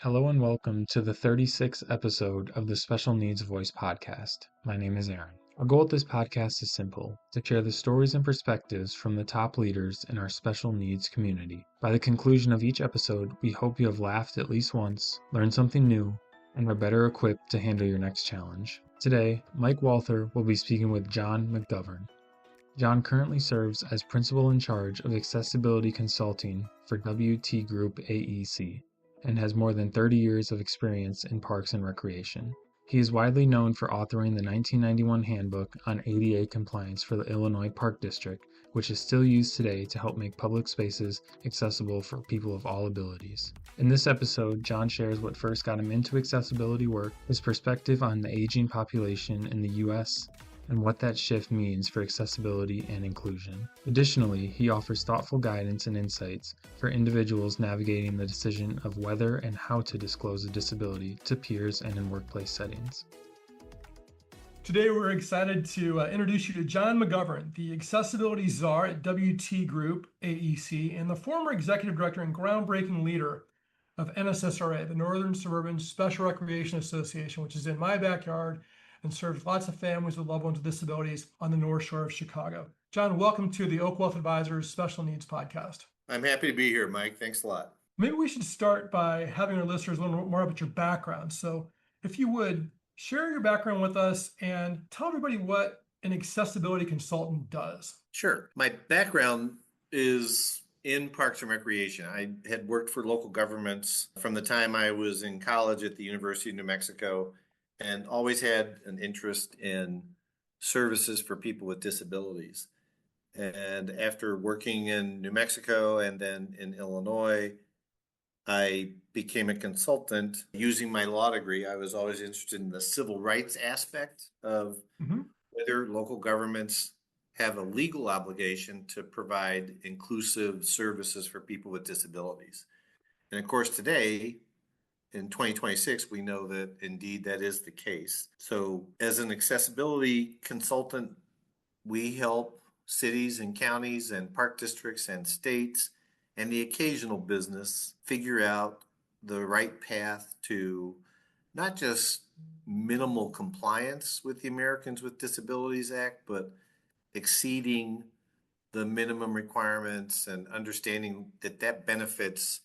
Hello and welcome to the 36th episode of the Special Needs Voice podcast. My name is Aaron. Our goal at this podcast is simple: to share the stories and perspectives from the top leaders in our special needs community. By the conclusion of each episode, we hope you have laughed at least once, learned something new, and are better equipped to handle your next challenge. Today, Mike Walther will be speaking with John McGovern. John currently serves as Principal in Charge of Accessibility Consulting for WT Group AEC and has more than 30 years of experience in parks and recreation. He is widely known for authoring the 1991 handbook on ADA compliance for the Illinois Park District, which is still used today to help make public spaces accessible for people of all abilities. In this episode, John shares what first got him into accessibility work, his perspective on the aging population in the U.S., and what that shift means for accessibility and inclusion. Additionally, he offers thoughtful guidance and insights for individuals navigating the decision of whether and how to disclose a disability to peers and in workplace settings. Today, we're excited to introduce you to John McGovern, the Accessibility Czar at WT Group AEC and the former executive director and groundbreaking leader of NSSRA, the Northern Suburban Special Recreation Association, which is in my backyard and serves lots of families with loved ones with disabilities on the North Shore of Chicago. John, welcome to the Wealth Advisors Special Needs podcast. I'm happy to be here, Mike. Thanks a lot. Maybe we should start by having our listeners learn more about your background. So if you would, share your background with us and tell everybody what an accessibility consultant does. Sure. My background is in parks and recreation. I had worked for local governments from the time I was in college at the University of New Mexico and always had an interest in services for people with disabilities. And after working in New Mexico and then in Illinois, I became a consultant using my law degree. I was always interested in the civil rights aspect of whether local governments have a legal obligation to provide inclusive services for people with disabilities. And of course, today, in 2026, we know that indeed that is the case. So as an accessibility consultant, we help cities and counties and park districts and states and the occasional business figure out the right path to not just minimal compliance with the Americans with Disabilities Act, but exceeding the minimum requirements and understanding that that benefits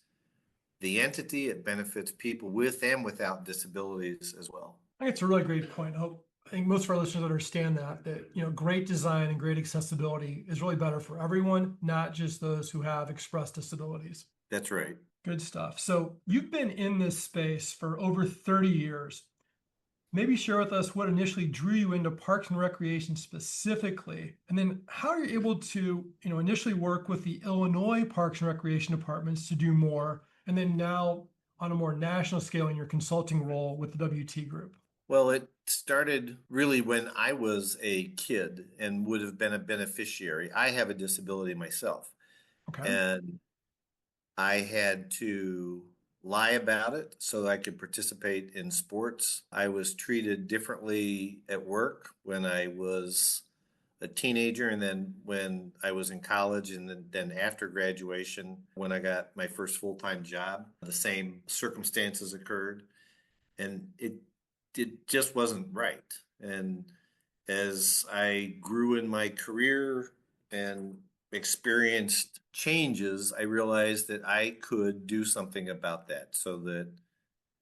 the entity, it benefits people with and without disabilities as well. I think it's a really great point. I think most of our listeners understand that great design and great accessibility is really better for everyone, not just those who have expressed disabilities. That's right. Good stuff. So you've been in this space for over 30 years. Maybe share with us what initially drew you into parks and recreation specifically, and then how you're able to, initially work with the Illinois Parks and Recreation departments to do more, and then now on a more national scale in your consulting role with the WT Group. Well, it started really when I was a kid and would have been a beneficiary. I have a disability myself. Okay. And I had to lie about it so I could participate in sports. I was treated differently at work when I was a teenager, and then when I was in college, and then after graduation, when I got my first full-time job, the same circumstances occurred, and it just wasn't right. And as I grew in my career and experienced changes, I realized that I could do something about that so that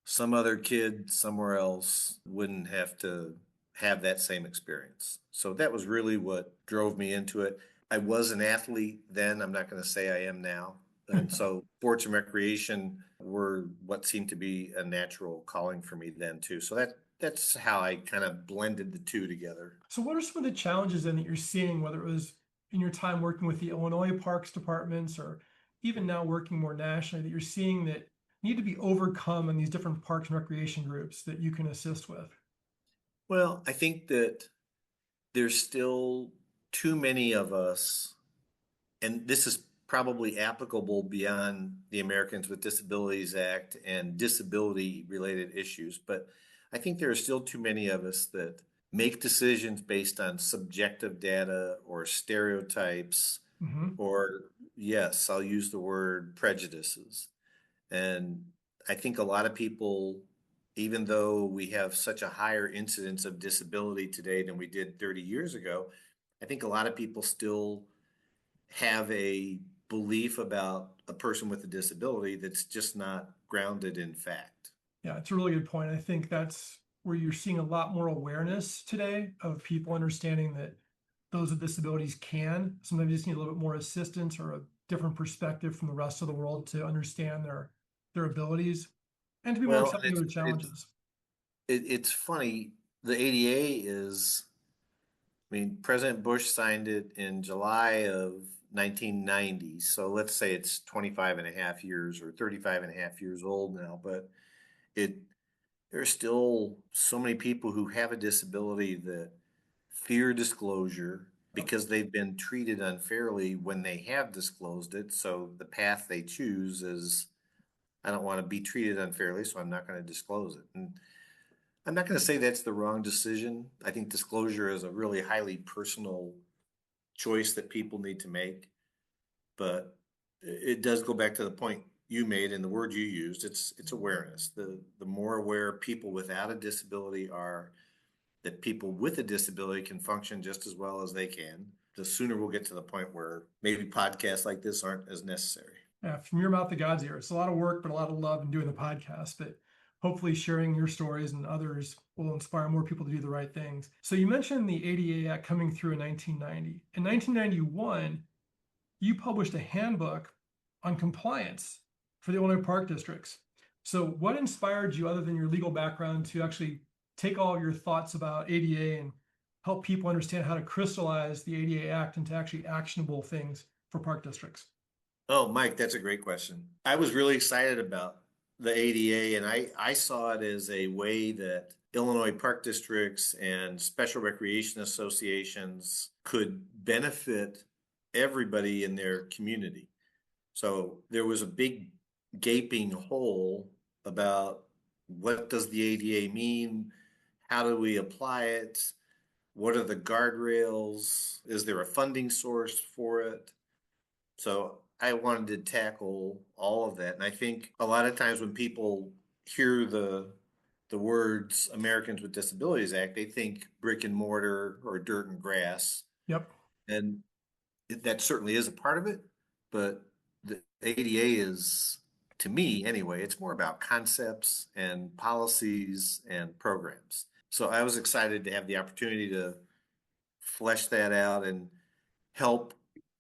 some other kid somewhere else wouldn't have to have that same experience. So that was really what drove me into it. I was an athlete then. I'm not going to say I am now. And so sports and recreation were what seemed to be a natural calling for me then too. So that's how I kind of blended the two together. So what are some of the challenges then that you're seeing, whether it was in your time working with the Illinois Parks departments or even now working more nationally, that you're seeing that need to be overcome in these different parks and recreation groups that you can assist with? Well, I think that there's still too many of us, and this is probably applicable beyond the Americans with Disabilities Act and disability-related issues, but I think there are still too many of us that make decisions based on subjective data or stereotypes, or, yes, I'll use the word prejudices. And I think a lot of people, even though we have such a higher incidence of disability today than we did 30 years ago, I think a lot of people still have a belief about a person with a disability that's just not grounded in fact. Yeah, it's a really good point. I think that's where you're seeing a lot more awareness today of people understanding that those with disabilities can sometimes just need a little bit more assistance or a different perspective from the rest of the world to understand their abilities and to be more Well, accepting of their challenges. it's funny. The ADA is, I mean, President Bush signed it in July of 1990. So let's say it's 25 and a half years or 35 and a half years old now, but it there's still so many people who have a disability that fear disclosure because they've been treated unfairly when they have disclosed it. So the path they choose is, I don't want to be treated unfairly, so I'm not going to disclose it. And I'm not going to say that's the wrong decision. I think disclosure is a really highly personal choice that people need to make. But it does go back to the point you made and the word you used. It's awareness. The more aware people without a disability are that people with a disability can function just as well as they can, the sooner we'll get to the point where maybe podcasts like this aren't as necessary. Yeah, from your mouth to God's ear. It's a lot of work, but a lot of love in doing the podcast. But hopefully, sharing your stories and others will inspire more people to do the right things. So, you mentioned the ADA Act coming through in 1990. In 1991, you published a handbook on compliance for the Illinois Park districts. So, what inspired you, other than your legal background, to actually take all your thoughts about ADA and help people understand how to crystallize the ADA Act into actually actionable things for park districts? Oh, Mike, that's a great question. I was really excited about the ADA, and I saw it as a way that Illinois park districts and special recreation associations could benefit everybody in their community. So there was a big gaping hole about what does the ADA mean? How do we apply it? What are the guardrails? Is there a funding source for it? So I wanted to tackle all of that. And I think a lot of times when people hear the words Americans with Disabilities Act, they think brick and mortar or dirt and grass. Yep. And that certainly is a part of it, but the ADA is, to me anyway, it's more about concepts and policies and programs. So I was excited to have the opportunity to flesh that out and help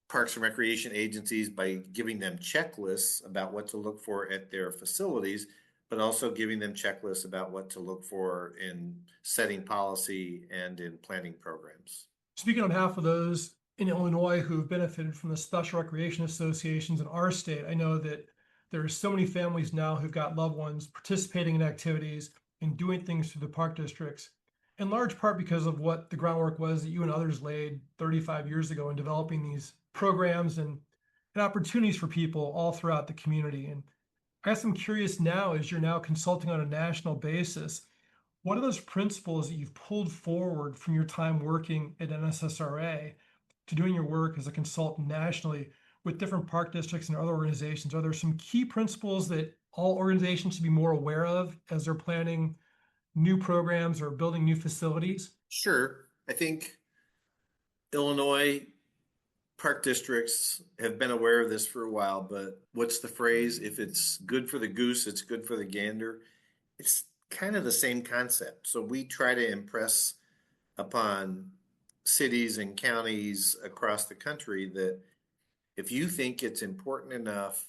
parks and recreation agencies by giving them checklists about what to look for at their facilities, but also giving them checklists about what to look for in setting policy and in planning programs. Speaking on behalf of those in Illinois who have benefited from the special recreation associations in our state, I know that there are so many families now who've got loved ones participating in activities and doing things through the park districts, in large part because of what the groundwork was that you and others laid 35 years ago in developing these programs and opportunities for people all throughout the community. And I guess I'm curious now, as you're now consulting on a national basis, what are those principles that you've pulled forward from your time working at NSSRA to doing your work as a consultant nationally with different park districts and other organizations? Are there some key principles that all organizations should be more aware of as they're planning new programs or building new facilities? Sure. I think Illinois park districts have been aware of this for a while, but what's the phrase? If it's good for the goose, it's good for the gander. It's kind of the same concept. So we try to impress upon cities and counties across the country that if you think it's important enough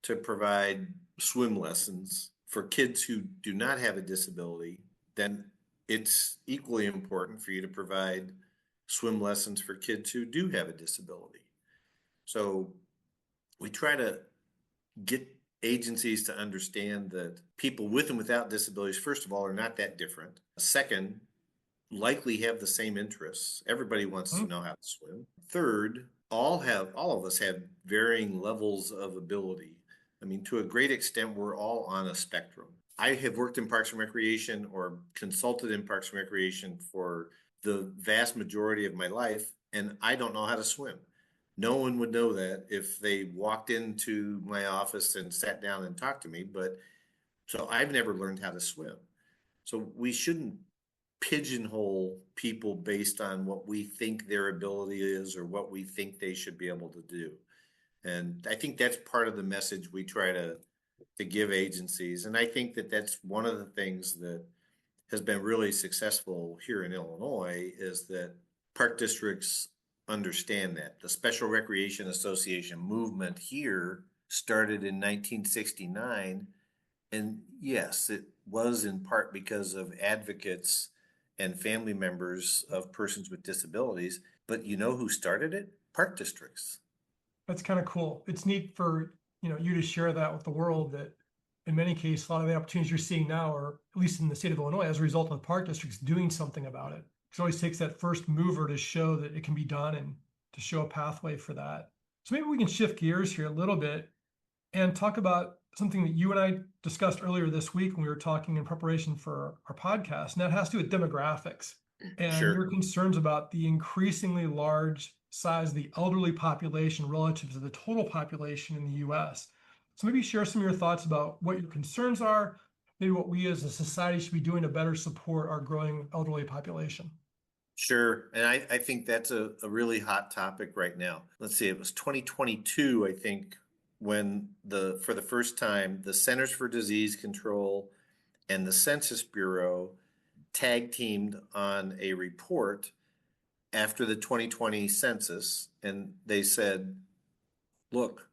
to provide swim lessons for kids who do not have a disability, then it's equally important for you to provide swim lessons for kids who do have a disability. So we try to get agencies to understand that people with and without disabilities, first of all, are not that different. Second, likely have the same interests. Everybody wants to know how to swim. Third, all of us have varying levels of ability. I mean, to a great extent, we're all on a spectrum. I have worked in Parks and Recreation or consulted in Parks and Recreation for the vast majority of my life, and I don't know how to swim. No one would know that if they walked into my office and sat down and talked to me, but So I've never learned how to swim. So we shouldn't pigeonhole people based on what we think their ability is or what we think they should be able to do. And I think that's part of the message we try to give agencies. And I think that that's one of the things that has been really successful here in Illinois is that park districts understand that. The Special Recreation Association movement here started in 1969. And yes, it was in part because of advocates and family members of persons with disabilities. But you know who started it? Park districts. That's kind of cool. It's neat for, you to share that with the world that in many cases, a lot of the opportunities you're seeing now are, at least in the state of Illinois, as a result of park districts doing something about it. It always takes that first mover to show that it can be done and to show a pathway for that. So maybe we can shift gears here a little bit and talk about something that you and I discussed earlier this week when we were talking in preparation for our podcast, and that has to do with demographics and Sure. your concerns about the increasingly large size of the elderly population relative to the total population in the US. So maybe share some of your thoughts about what your concerns are, maybe what we as a society should be doing to better support our growing elderly population. Sure. And I think that's a really hot topic right now. Let's see, it was 2022, I think, when for the first time, the Centers for Disease Control and the Census Bureau tag teamed on a report after the 2020 census. And they said, look,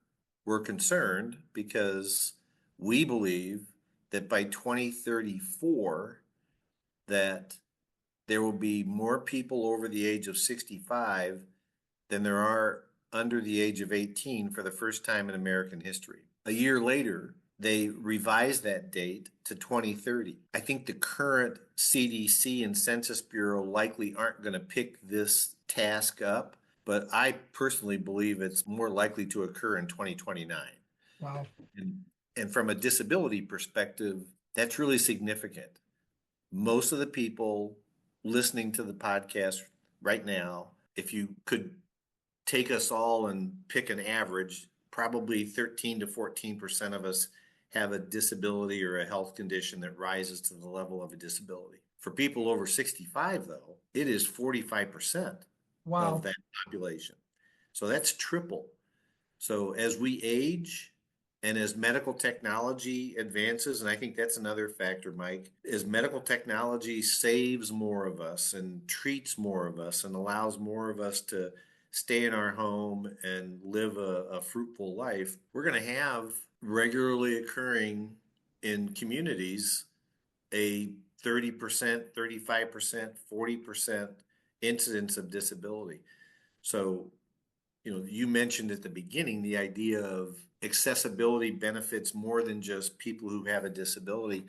we're concerned because we believe that by 2034, that there will be more people over the age of 65 than there are under the age of 18 for the first time in American history. A year later, they revised that date to 2030. I think the current CDC and Census Bureau likely aren't going to pick this task up, but I personally believe it's more likely to occur in 2029. Wow. And from a disability perspective, that's really significant. Most of the people listening to the podcast right now, if you could take us all and pick an average, probably 13 to 14% of us have a disability or a health condition that rises to the level of a disability. For people over 65, though, it is 45% Wow. of that population. So that's triple. So as we age and as medical technology advances, and I think that's another factor, Mike, as medical technology saves more of us and treats more of us and allows more of us to stay in our home and live a fruitful life, we're going to have regularly occurring in communities a 30%, 35%, 40% incidence of disability. So, you mentioned at the beginning the idea of accessibility benefits more than just people who have a disability.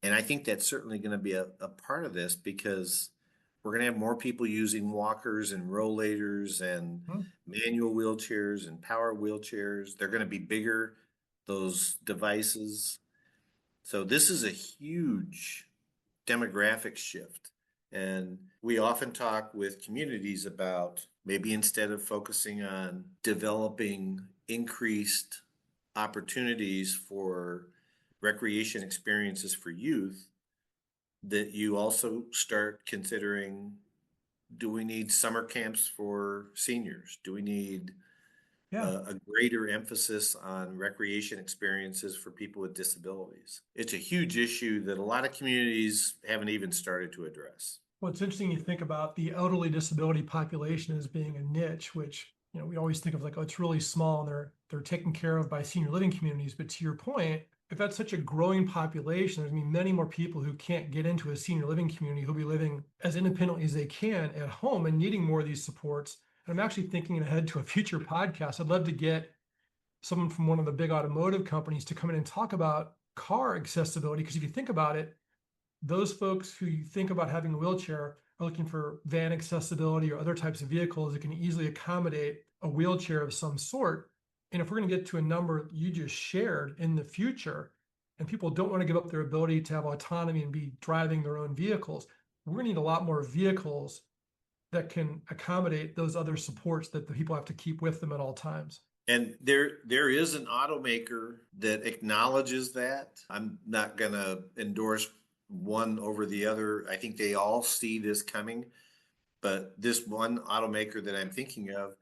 And I think that's certainly going to be a part of this because we're going to have more people using walkers and rollators and manual wheelchairs and power wheelchairs. They're going to be bigger, those devices. So this is a huge demographic shift. And we often talk with communities about maybe instead of focusing on developing increased opportunities for recreation experiences for youth, that you also start considering, do we need summer camps for seniors? Do we need a greater emphasis on recreation experiences for people with disabilities? It's a huge issue that a lot of communities haven't even started to address. Well, it's interesting you think about the elderly disability population as being a niche, which we always think of like, oh, it's really small and they're taken care of by senior living communities. But to your point, if that's such a growing population, there's going to be many more people who can't get into a senior living community who'll be living as independently as they can at home and needing more of these supports. And I'm actually thinking ahead to a future podcast. I'd love to get someone from one of the big automotive companies to come in and talk about car accessibility. Because if you think about it, those folks who you think about having a wheelchair are looking for van accessibility or other types of vehicles that can easily accommodate a wheelchair of some sort. And if we're going to get to a number you just shared in the future, and people don't want to give up their ability to have autonomy and be driving their own vehicles, we're going to need a lot more vehicles that can accommodate those other supports that the people have to keep with them at all times. And there is an automaker that acknowledges that. I'm not going to endorse one over the other. I think they all see this coming. But this one automaker that I'm thinking of,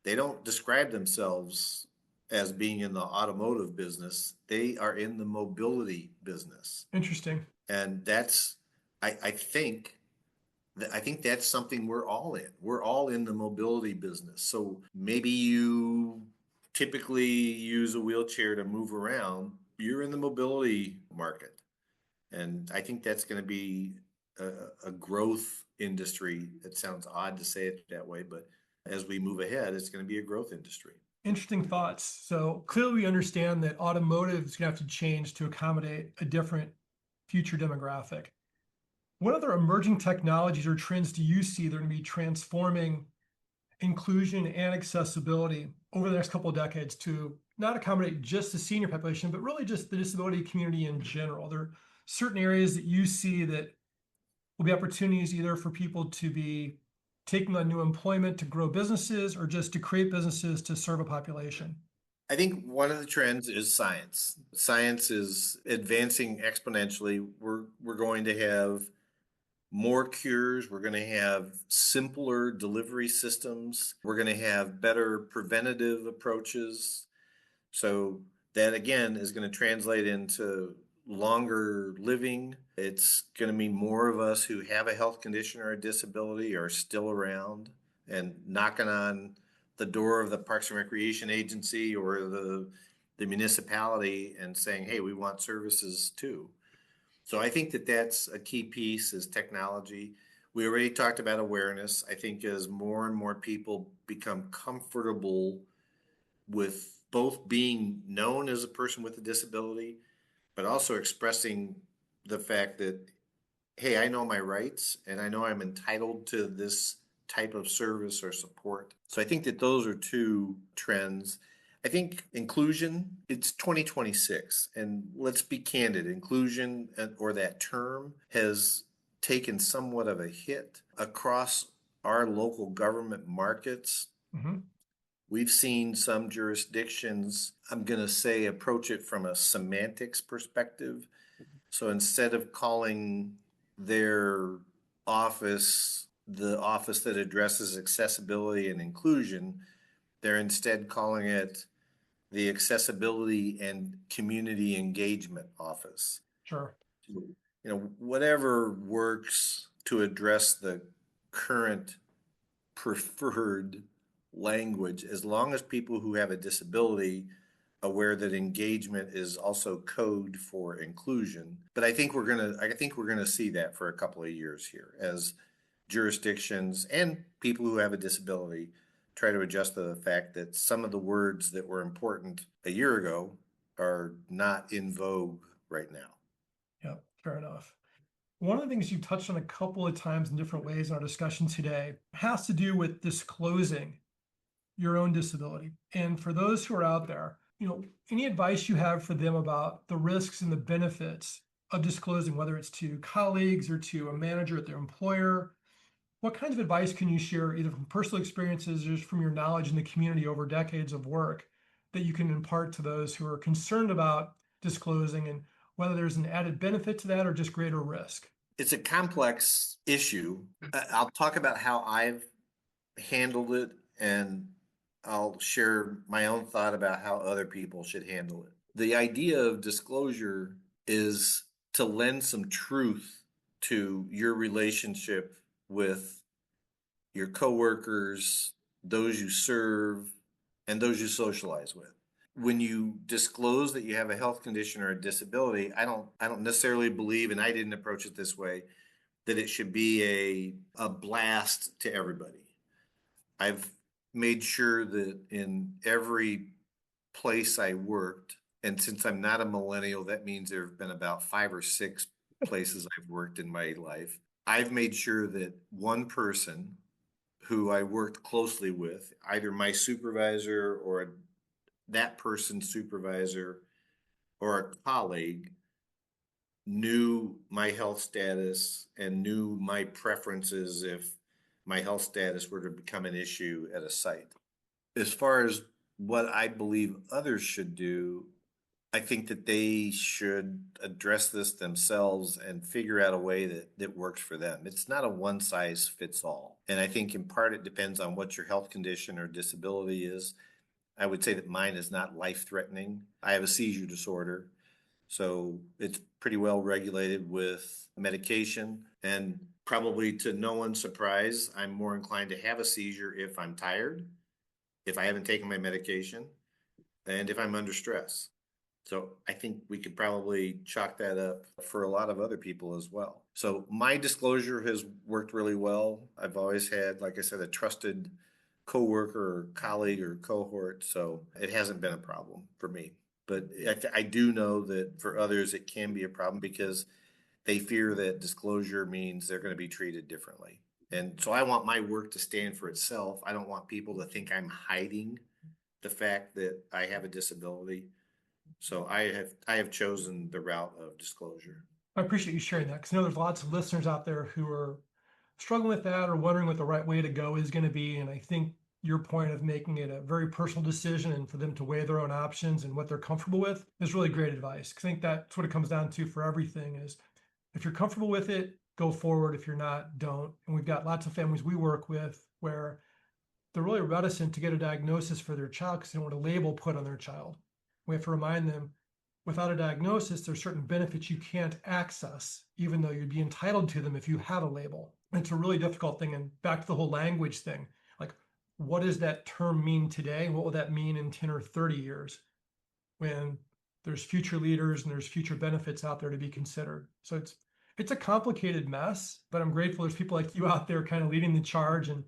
they don't describe themselves as being in the automotive business. They are in the mobility business. Interesting. And that's, I think, I think that's something we're all in. We're all in the mobility business. So maybe you typically use a wheelchair to move around. You're in the mobility market. And I think that's going to be a growth industry. It sounds odd to say it that way, but as we move ahead, it's going to be a growth industry. Interesting thoughts. So clearly we understand that automotive is going to have to change to accommodate a different future demographic. What other emerging technologies or trends do you see that are going to be transforming inclusion and accessibility over the next couple of decades to not accommodate just the senior population, but really just the disability community in general? There are certain areas that you see that will be opportunities either for people to be taking on new employment to grow businesses or just to create businesses to serve a population? I think one of the trends is science. Science is advancing exponentially. We're going to have more cures. We're going to have simpler delivery systems. We're going to have better preventative approaches. So that again is going to translate into longer living. It's going to mean more of us who have a health condition or a disability are still around and knocking on the door of the Parks and Recreation Agency or the municipality and saying, hey, we want services too. So I think that that's a key piece is technology. We already talked about awareness. I think as more and more people become comfortable with both being known as a person with a disability, but also expressing the fact that, hey, I know my rights and I know I'm entitled to this type of service or support. So I think that those are two trends. I think inclusion, it's 2026. And let's be candid, inclusion or that term has taken somewhat of a hit across our local government markets. Mm-hmm. We've seen some jurisdictions, I'm going to say, approach it from a semantics perspective. So instead of calling their office the office that addresses accessibility and inclusion, they're instead calling it the Accessibility and Community Engagement Office. Sure. Whatever works to address the current preferred language, as long as people who have a disability aware that engagement is also code for inclusion. But I think we're gonna see that for a couple of years here as jurisdictions and people who have a disability try to adjust to the fact that some of the words that were important a year ago are not in vogue right now. Yeah, fair enough. One of the things you touched on a couple of times in different ways in our discussion today has to do with disclosing your own disability. And for those who are out there, any advice you have for them about the risks and the benefits of disclosing, whether it's to colleagues or to a manager at their employer? What kinds of advice can you share, either from personal experiences or just from your knowledge in the community over decades of work, that you can impart to those who are concerned about disclosing and whether there's an added benefit to that or just greater risk? It's a complex issue. I'll talk about how I've handled it, and I'll share my own thought about how other people should handle it. The idea of disclosure is to lend some truth to your relationship with your coworkers, those you serve, and those you socialize with. When you disclose that you have a health condition or a disability, I don't necessarily believe, and I didn't approach it this way, that it should be a blast to everybody. I've made sure that in every place I worked, and since I'm not a millennial, that means there have been about 5 or 6 places I've worked in my life. I've made sure that one person who I worked closely with, either my supervisor or that person's supervisor or a colleague, knew my health status and knew my preferences if my health status were to become an issue at a site. As far as what I believe others should do, I think that they should address this themselves and figure out a way that works for them. It's not a one size fits all. And I think in part it depends on what your health condition or disability is. I would say that mine is not life threatening. I have a seizure disorder, so it's pretty well regulated with medication. And probably to no one's surprise, I'm more inclined to have a seizure if I'm tired, if I haven't taken my medication, and if I'm under stress. So I think we could probably chalk that up for a lot of other people as well. So my disclosure has worked really well. I've always had, like I said, a trusted coworker or colleague or cohort. So it hasn't been a problem for me. But I do know that for others, it can be a problem because they fear that disclosure means they're going to be treated differently. And so I want my work to stand for itself. I don't want people to think I'm hiding the fact that I have a disability. So I have chosen the route of disclosure. I appreciate you sharing that, because I know there's lots of listeners out there who are struggling with that or wondering what the right way to go is going to be. And I think your point of making it a very personal decision and for them to weigh their own options and what they're comfortable with is really great advice. I think that's what it comes down to for everything is if you're comfortable with it, go forward. If you're not, don't. And we've got lots of families we work with where they're really reticent to get a diagnosis for their child because they don't want a label put on their child. We have to remind them, without a diagnosis, there's certain benefits you can't access, even though you'd be entitled to them if you have a label. It's a really difficult thing. And back to the whole language thing, like, what does that term mean today? What will that mean in 10 or 30 years when there's future leaders and there's future benefits out there to be considered? So it's a complicated mess, but I'm grateful there's people like you out there kind of leading the charge and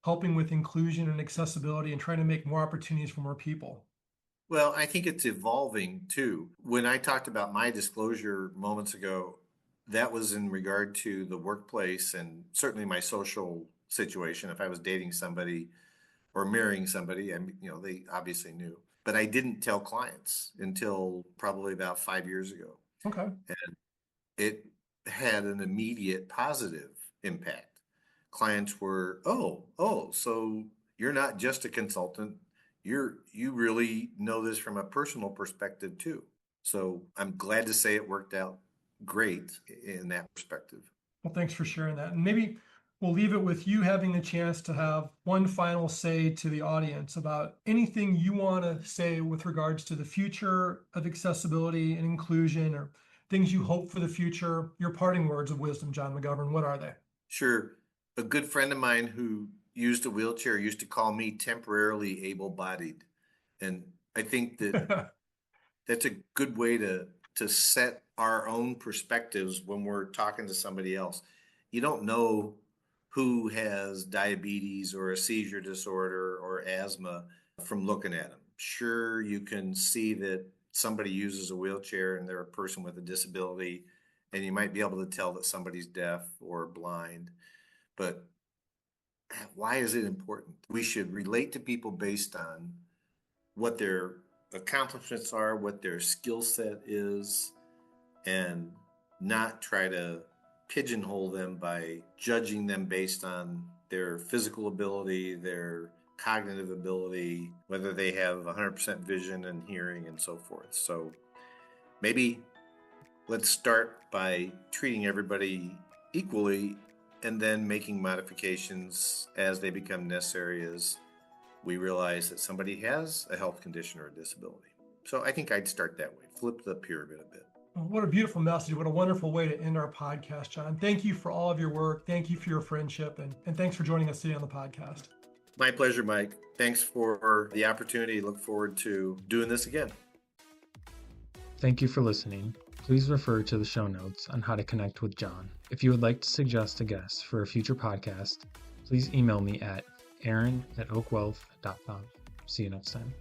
helping with inclusion and accessibility and trying to make more opportunities for more people. Well, I think it's evolving too. When I talked about my disclosure moments ago, that was in regard to the workplace and certainly my social situation. If I was dating somebody or marrying somebody, and they obviously knew. But I didn't tell clients until probably about 5 years ago. Okay. And it had an immediate positive impact. Clients were, oh, so you're not just a consultant. You really know this from a personal perspective too. So I'm glad to say it worked out great in that perspective. Well, thanks for sharing that. And maybe we'll leave it with you having the chance to have one final say to the audience about anything you want to say with regards to the future of accessibility and inclusion, or things you hope for the future. Your parting words of wisdom, John McGovern, what are they? Sure. A good friend of mine who used a wheelchair used to call me temporarily able-bodied. And I think that that's a good way to set our own perspectives when we're talking to somebody else. You don't know who has diabetes or a seizure disorder or asthma from looking at them. Sure, you can see that somebody uses a wheelchair and they're a person with a disability, and you might be able to tell that somebody's deaf or blind. But why is it important? We should relate to people based on what their accomplishments are, what their skill set is, and not try to pigeonhole them by judging them based on their physical ability, their cognitive ability, whether they have 100% vision and hearing and so forth. So maybe let's start by treating everybody equally and then making modifications as they become necessary as we realize that somebody has a health condition or a disability. So I think I'd start that way, flip the pyramid a bit. What a beautiful message. What a wonderful way to end our podcast, John. Thank you for all of your work. Thank you for your friendship. And thanks for joining us today on the podcast. My pleasure, Mike. Thanks for the opportunity. Look forward to doing this again. Thank you for listening. Please refer to the show notes on how to connect with John. If you would like to suggest a guest for a future podcast, please email me at aaron@oakwealth.com. See you next time.